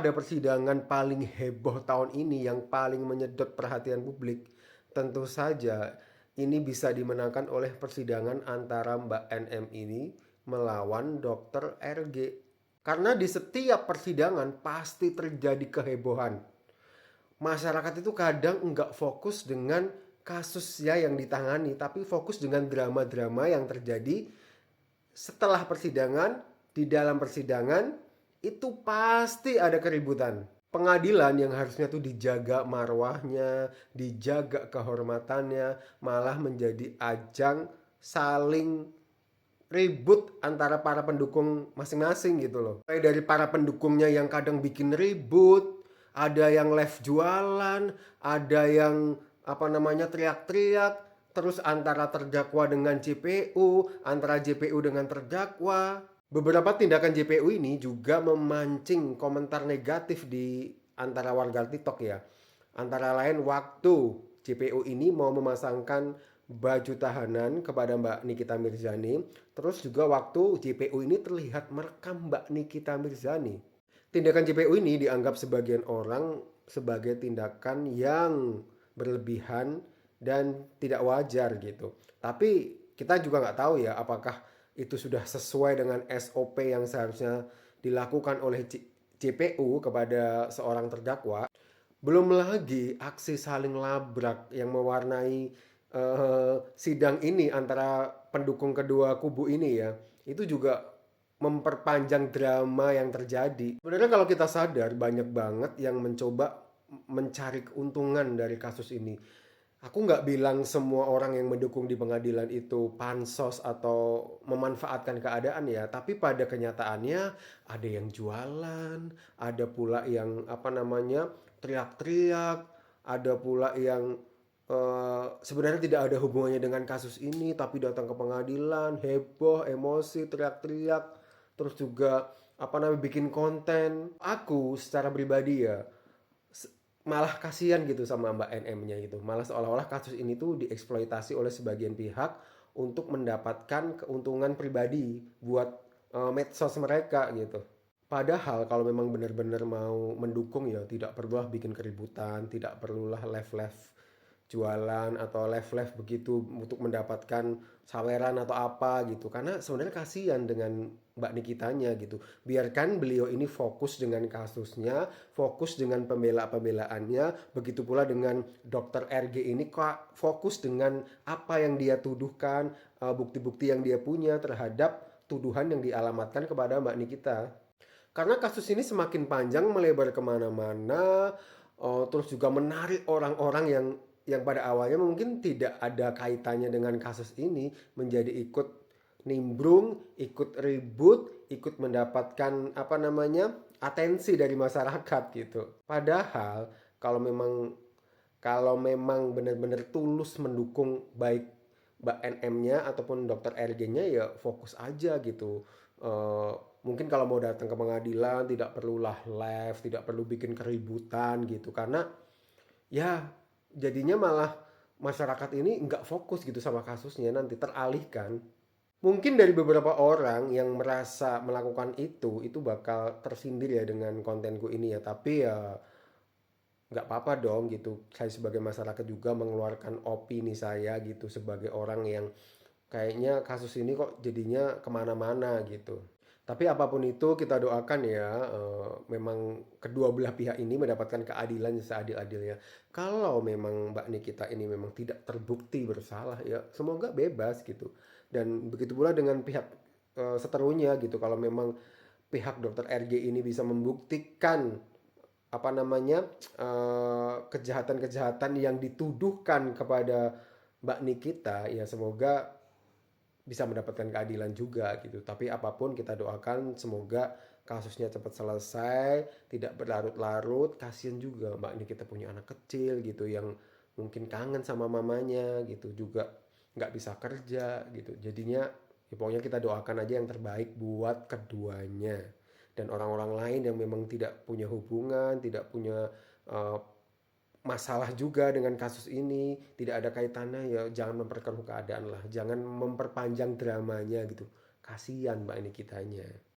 pada persidangan paling heboh tahun ini yang paling menyedot perhatian publik, tentu saja ini bisa dimenangkan oleh persidangan antara Mbak NM ini melawan Dokter RG. Karena di setiap persidangan pasti terjadi kehebohan. Masyarakat itu kadang nggak fokus dengan kasusnya yang ditangani, tapi fokus dengan drama-drama yang terjadi setelah persidangan, di dalam persidangan, itu pasti ada keributan. Pengadilan yang harusnya tuh dijaga marwahnya, dijaga kehormatannya, malah menjadi ajang saling ribut antara para pendukung masing-masing gitu loh. Kayak dari para pendukungnya yang kadang bikin ribut, ada yang live jualan, ada yang apa namanya teriak-teriak, terus antara terdakwa dengan JPU, antara JPU dengan terdakwa. Beberapa tindakan JPU ini juga memancing komentar negatif di antara warga TikTok ya. Antara lain waktu JPU ini mau memasangkan baju tahanan kepada Mbak Nikita Mirzani. Terus juga waktu JPU ini terlihat merekam Mbak Nikita Mirzani. Tindakan JPU ini dianggap sebagian orang sebagai tindakan yang berlebihan dan tidak wajar gitu. Tapi kita juga nggak tahu ya apakah itu sudah sesuai dengan SOP yang seharusnya dilakukan oleh JPU kepada seorang terdakwa. Belum lagi aksi saling labrak yang mewarnai sidang ini antara pendukung kedua kubu ini ya. Itu juga memperpanjang drama yang terjadi. Sebenarnya kalau kita sadar banyak banget yang mencoba mencari keuntungan dari kasus ini. Aku nggak bilang semua orang yang mendukung di pengadilan itu pansos atau memanfaatkan keadaan ya, tapi pada kenyataannya ada yang jualan, ada pula yang apa namanya teriak-teriak, ada pula yang sebenarnya tidak ada hubungannya dengan kasus ini, tapi datang ke pengadilan, heboh, emosi, teriak-teriak, terus juga apa namanya bikin konten. Aku secara pribadi ya malah kasihan gitu sama Mbak NM-nya gitu. Malah seolah-olah kasus ini tuh dieksploitasi oleh sebagian pihak untuk mendapatkan keuntungan pribadi buat medsos mereka gitu. Padahal kalau memang benar-benar mau mendukung ya tidak perlulah bikin keributan, tidak perlulah live-live jualan atau live-live begitu untuk mendapatkan saweran atau apa gitu. Karena sebenarnya kasihan dengan Mbak Nikitanya gitu. Biarkan beliau ini fokus dengan kasusnya, fokus dengan pembela-pembelaannya, begitu pula dengan Dokter RG ini kok fokus dengan apa yang dia tuduhkan, bukti-bukti yang dia punya terhadap tuduhan yang dialamatkan kepada Mbak Nikita. Karena kasus ini semakin panjang melebar kemana-mana, terus juga menarik orang-orang yang pada awalnya mungkin tidak ada kaitannya dengan kasus ini menjadi ikut nimbrung, ikut ribut, ikut mendapatkan apa namanya atensi dari masyarakat gitu. Padahal kalau memang benar-benar tulus mendukung baik Mbak NM-nya ataupun Dokter RG-nya ya fokus aja gitu. Eh, Mungkin kalau mau datang ke pengadilan tidak perlulah live, tidak perlu bikin keributan gitu karena ya jadinya malah masyarakat ini nggak fokus gitu sama kasusnya nanti teralihkan. Mungkin dari beberapa orang yang merasa melakukan itu bakal tersindir ya dengan kontenku ini ya. Tapi ya nggak apa-apa dong gitu. Saya sebagai masyarakat juga mengeluarkan opini saya gitu sebagai orang yang kayaknya kasus ini kok jadinya kemana-mana gitu. Tapi apapun itu kita doakan ya, memang kedua belah pihak ini mendapatkan keadilan seadil-adilnya. Kalau memang Mbak Nikita ini memang tidak terbukti bersalah ya, semoga bebas gitu. Dan begitu pula dengan pihak seterunya gitu. Kalau memang pihak Dokter RG ini bisa membuktikan apa namanya kejahatan-kejahatan yang dituduhkan kepada Mbak Nikita ya semoga bisa mendapatkan keadilan juga gitu. Tapi apapun kita doakan semoga kasusnya cepat selesai, tidak berlarut-larut. Kasian juga Mbak ini kita punya anak kecil gitu yang mungkin kangen sama mamanya gitu juga nggak bisa kerja gitu. Jadinya ya pokoknya kita doakan aja yang terbaik buat keduanya. Dan orang-orang lain yang memang tidak punya hubungan, tidak punya uh, masalah juga dengan kasus ini tidak ada kaitannya ya jangan memperkeruh keadaan lah jangan memperpanjang dramanya gitu kasihan mbak ini kitanya.